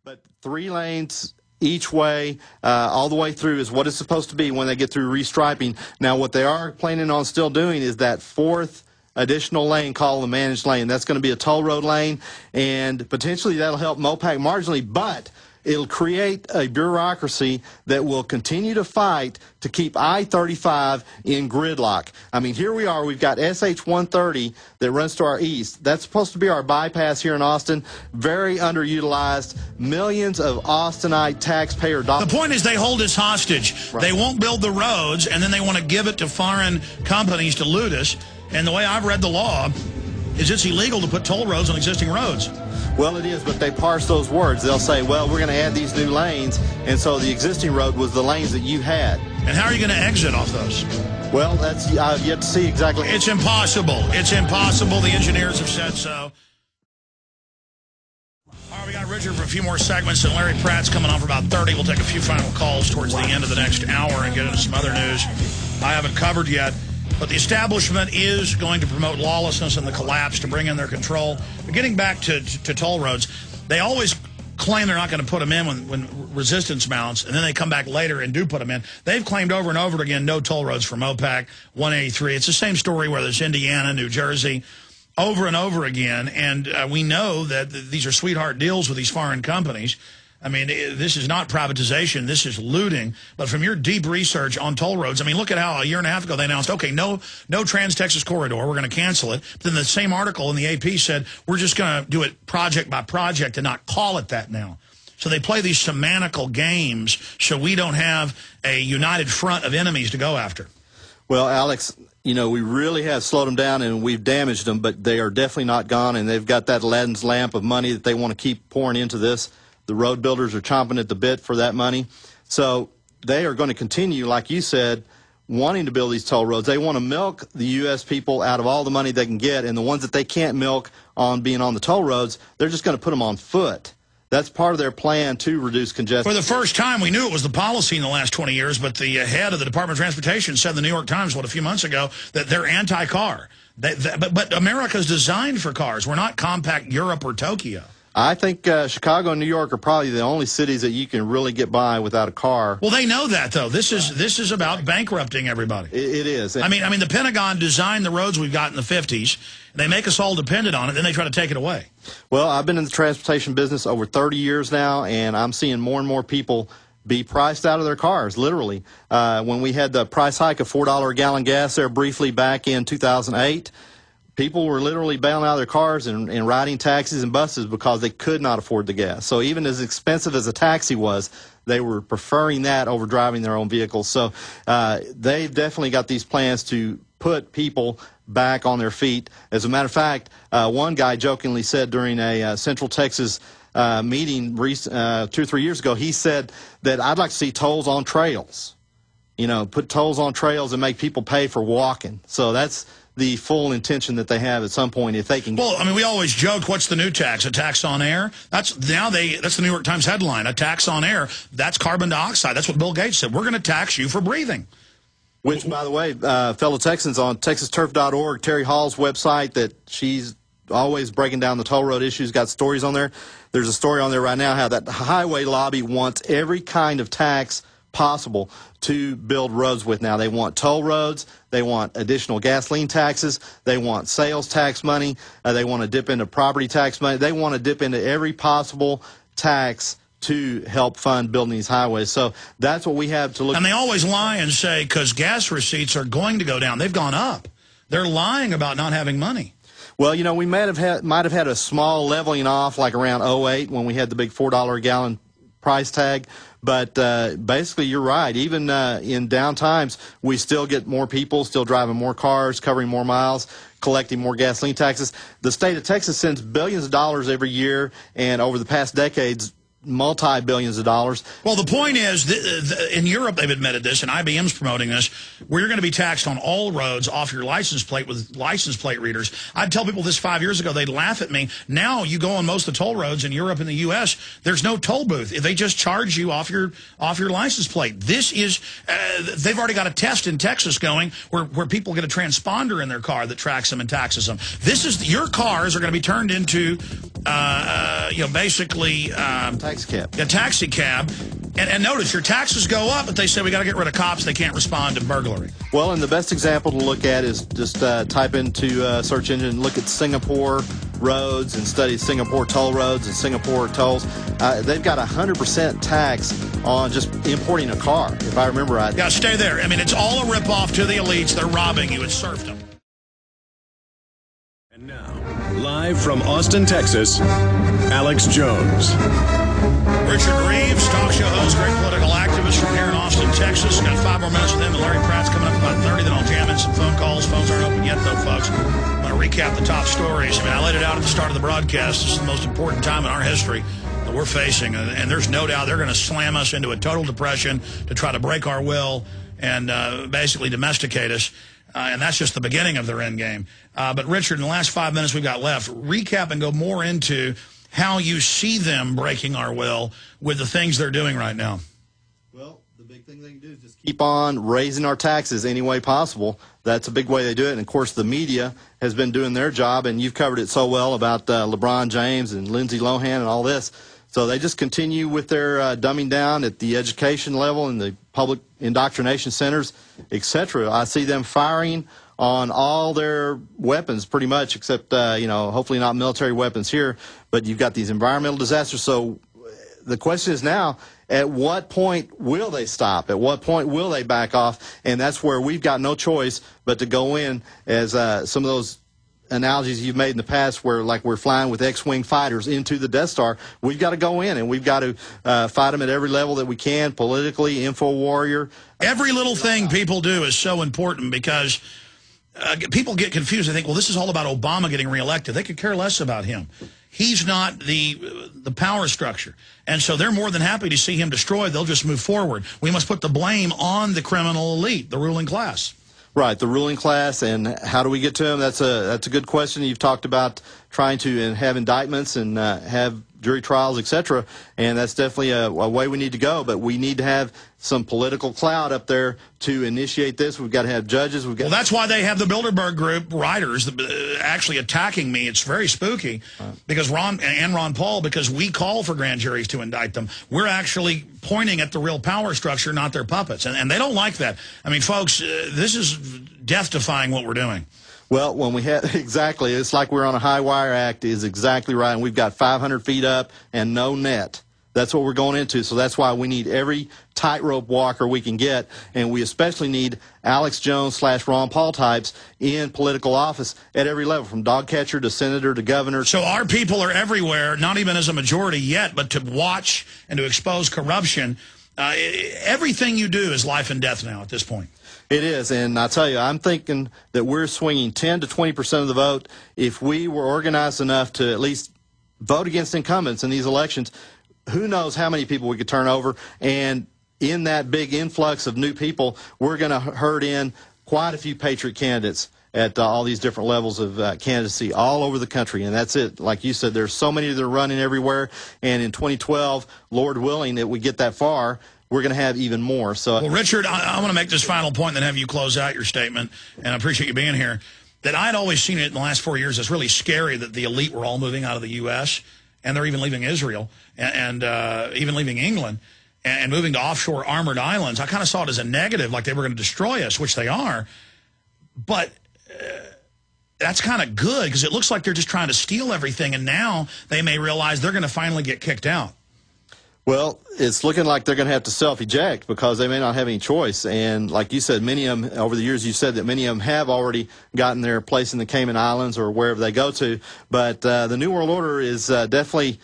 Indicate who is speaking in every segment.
Speaker 1: But 3 lanes each way, all the way through is what it's supposed to be when they get through restriping. Now, what they are planning on still doing is that 4th additional lane called the managed lane. That's going to be a toll road lane, and potentially that'll help MOPAC marginally, but it'll create a bureaucracy that will continue to fight to keep I-35 in gridlock. I mean, here we are. We've got SH-130 that runs to our east. That's supposed to be our bypass here in Austin. Very underutilized. Millions of Austinite taxpayer dollars.
Speaker 2: The point is they hold us hostage. Right. They won't build the roads, and then they want to give it to foreign companies to loot us. And the way I've read the law is it's illegal to put toll roads on existing roads.
Speaker 1: Well, it is, but they parse those words. They'll say, well, we're going to add these new lanes, and so the existing road was the lanes that you had.
Speaker 2: And how are you going to exit off those?
Speaker 1: Well, that's I've yet to see exactly.
Speaker 2: It's impossible. It's impossible. The engineers have said so. All right, we got Richard for a few more segments, and Larry Pratt's coming on for about 30. We'll take a few final calls towards the end of the next hour and get into some other news I haven't covered yet. But the establishment is going to promote lawlessness and the collapse to bring in their control. But getting back to toll roads, they always claim they're not going to put them in when resistance mounts, and then they come back later and do put them in. They've claimed over and over again no toll roads for MOPAC 183. It's the same story whether it's Indiana, New Jersey, over and over again. And we know that these are sweetheart deals with these foreign companies. I mean, this is not privatization. This is looting. But from your deep research on toll roads, I mean, look at how a year and a half ago they announced, okay, no Trans-Texas corridor. We're going to cancel it. But then the same article in the AP said, we're just going to do it project by project and not call it that now. So they play these semantical games so we don't have a united front of enemies to go after.
Speaker 1: Well, Alex, you know, we really have slowed them down and we've damaged them, but they are definitely not gone, and they've got that Aladdin's lamp of money that they want to keep pouring into this. The road builders are chomping at the bit for that money. So they are going to continue, like you said, wanting to build these toll roads. They want to milk the U.S. people out of all the money they can get, and the ones that they can't milk on being on the toll roads, they're just going to put them on foot. That's part of their plan to reduce congestion.
Speaker 2: For the first time, we knew it was the policy in the last 20 years, but the head of the Department of Transportation said in the New York Times, a few months ago, that they're anti-car. But America's designed for cars. We're not compact Europe or Tokyo.
Speaker 1: I think Chicago and New York are probably the only cities that you can really get by without a car.
Speaker 2: Well, they know that, though. This is about bankrupting everybody.
Speaker 1: It is.
Speaker 2: I mean, the Pentagon designed the roads we've got in the 50s. They make us all dependent on it, then they try to take it away. Well,
Speaker 1: I've been in the transportation business over 30 years now, and I'm seeing more and more people be priced out of their cars, literally. When we had the price hike of $4 a gallon gas there briefly back in 2008, people were literally bailing out of their cars and riding taxis and buses because they could not afford the gas. So even as expensive as a taxi was, they were preferring that over driving their own vehicles. So they've definitely got these plans to put people back on their feet. As a matter of fact, one guy jokingly said during a Central Texas meeting 2 or 3 years ago, he said that I'd like to see tolls on trails. You know, put tolls on trails and make people pay for walking. So that's the full intention that they have at some point if they can.
Speaker 2: Well, I mean, we always joke, what's the new tax? A tax on air? That's the New York Times headline, a tax on air. That's carbon dioxide. That's what Bill Gates said. We're going to tax you for breathing.
Speaker 1: Which, by the way, fellow Texans, on TexasTurf.org, Terry Hall's website that she's always breaking down the toll road issues, got stories on there. There's a story on there right now how that highway lobby wants every kind of tax possible to build roads with now. They want toll roads. They want additional gasoline taxes. They want sales tax money. They want to dip into property tax money. They want to dip into every possible tax to help fund building these highways. So that's what we have to look at.
Speaker 2: And they always lie and say, because gas receipts are going to go down. They've gone up. They're lying about not having money.
Speaker 1: Well, you know, we might have had a small leveling off like around 08 when we had the big $4 a gallon price tag. But basically, you're right. Even in down times, we still get more people, still driving more cars, covering more miles, collecting more gasoline taxes. The state of Texas sends billions of dollars every year, and over the past decades, multi-billions of dollars.
Speaker 2: Well, the point is, in Europe they've admitted this, and IBM's promoting this, where you're going to be taxed on all roads off your license plate with license plate readers. I'd tell people this 5 years ago, they'd laugh at me. Now you go on most of the toll roads in Europe and the U.S., there's no toll booth. They just charge you off your license plate. This is, they've already got a test in Texas going where people get a transponder in their car that tracks them and taxes them. This is, your cars are going to be turned into, basically
Speaker 1: taxi cab.
Speaker 2: A taxi cab. And notice, your taxes go up, but they say we got to get rid of cops. They can't respond to burglary.
Speaker 1: Well, and the best example to look at is just type into search engine and look at Singapore roads and study Singapore toll roads and Singapore tolls. They've got 100% tax on just importing a car, if I remember right.
Speaker 2: Yeah, stay there. I mean, it's all a ripoff to the elites. They're robbing you. It's serfdom.
Speaker 3: And now, live from Austin, Texas, Alex Jones.
Speaker 2: Richard Reeves, talk show host, great political activist from here in Austin, Texas. Got 5 more minutes with him, and Larry Pratt's coming up about 30. Then I'll jam in some phone calls. Phones aren't open yet, though, folks. I'm going to recap the top stories. I mean, I laid it out at the start of the broadcast. This is the most important time in our history that we're facing, and there's no doubt they're going to slam us into a total depression to try to break our will and basically domesticate us. And that's just the beginning of their end game. But, Richard, in the last 5 minutes we've got left, recap and go more into how you see them breaking our will with the things they're doing right now.
Speaker 1: Well, the big thing they can do is just keep on raising our taxes any way possible. That's a big way they do it. And, of course, the media has been doing their job, and you've covered it so well about LeBron James and Lindsay Lohan and all this. So they just continue with their dumbing down at the education level and the public indoctrination centers, etc. I see them firing on all their weapons pretty much, except, hopefully not military weapons here. But you've got these environmental disasters. So the question is now, at what point will they stop? At what point will they back off? And that's where we've got no choice but to go in, as some of those analogies you've made in the past, where like we're flying with X-wing fighters into the Death Star. We've got to go in, and we've got to fight them at every level that we can, politically, info warrior.
Speaker 2: Every little thing people do is so important, because people get confused. They think, well, this is all about Obama getting reelected. They could care less about him. He's not the power structure. And so they're more than happy to see him destroyed. They'll just move forward. We must put the blame on the criminal elite, the ruling class.
Speaker 1: Right, the ruling class, and how do we get to them? That's a good question. You've talked about trying to have indictments and have jury trials, etc., and that's definitely a way we need to go. But we need to have some political clout up there to initiate this. We've got to have judges. Well,
Speaker 2: that's why they have the Bilderberg Group writers actually attacking me. It's very spooky, because Ron Paul, because we call for grand juries to indict them. We're actually pointing at the real power structure, not their puppets, and they don't like that. I mean, folks, this is death-defying what we're doing.
Speaker 1: Well, when we have, exactly, it's like we're on a high wire act is exactly right, and we've got 500 feet up and no net. That's what we're going into, so that's why we need every tightrope walker we can get, and we especially need Alex Jones / Ron Paul types in political office at every level, from dog catcher to senator to governor.
Speaker 2: So our people are everywhere, not even as a majority yet, but to watch and to expose corruption. Everything you do is life and death now at this point.
Speaker 1: It is, and I tell you, I'm thinking that we're swinging 10 to 20% of the vote. If we were organized enough to at least vote against incumbents in these elections, who knows how many people we could turn over. And in that big influx of new people, we're going to herd in quite a few patriot candidates at all these different levels of candidacy all over the country. And that's it. Like you said, there's so many that are running everywhere. And in 2012, Lord willing that we get that far, we're going to have even more. So,
Speaker 2: well, Richard, I want to make this final point and then have you close out your statement, and I appreciate you being here, that I'd always seen it in the last 4 years. It's really scary that the elite were all moving out of the U.S., and they're even leaving Israel and even leaving England and moving to offshore armored islands. I kind of saw it as a negative, like they were going to destroy us, which they are. But that's kind of good, because it looks like they're just trying to steal everything, and now they may realize they're going to finally get kicked out.
Speaker 1: Well, it's looking like they're going to have to self-eject, because they may not have any choice. And like you said, many of them, over the years, you said that many of them have already gotten their place in the Cayman Islands or wherever they go to. But the New World Order is definitely,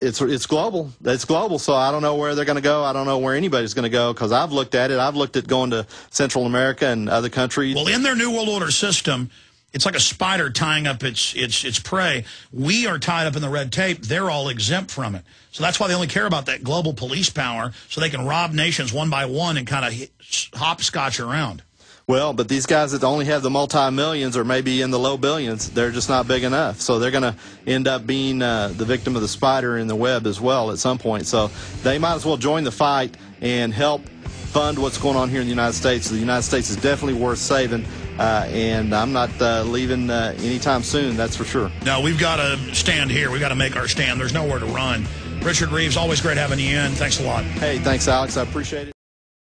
Speaker 1: it's global. It's global, so I don't know where they're going to go. I don't know where anybody's going to go, because I've looked at it. I've looked at going to Central America and other countries.
Speaker 2: Well, in their New World Order system, it's like a spider tying up its prey. We are tied up in the red tape. They're all exempt from it. So that's why they only care about that global police power, so they can rob nations one by one and kind of hopscotch around.
Speaker 1: Well, but these guys that only have the multi-millions or maybe in the low billions, they're just not big enough. So they're going to end up being the victim of the spider in the web as well at some point. So they might as well join the fight and help fund what's going on here in the United States. The United States is definitely worth saving. And I'm not leaving anytime soon, that's for sure.
Speaker 2: No, we've got to stand here. We've got to make our stand. There's nowhere to run. Richard Reeves, always great having you in. Thanks a lot.
Speaker 1: Hey, thanks, Alex. I appreciate it.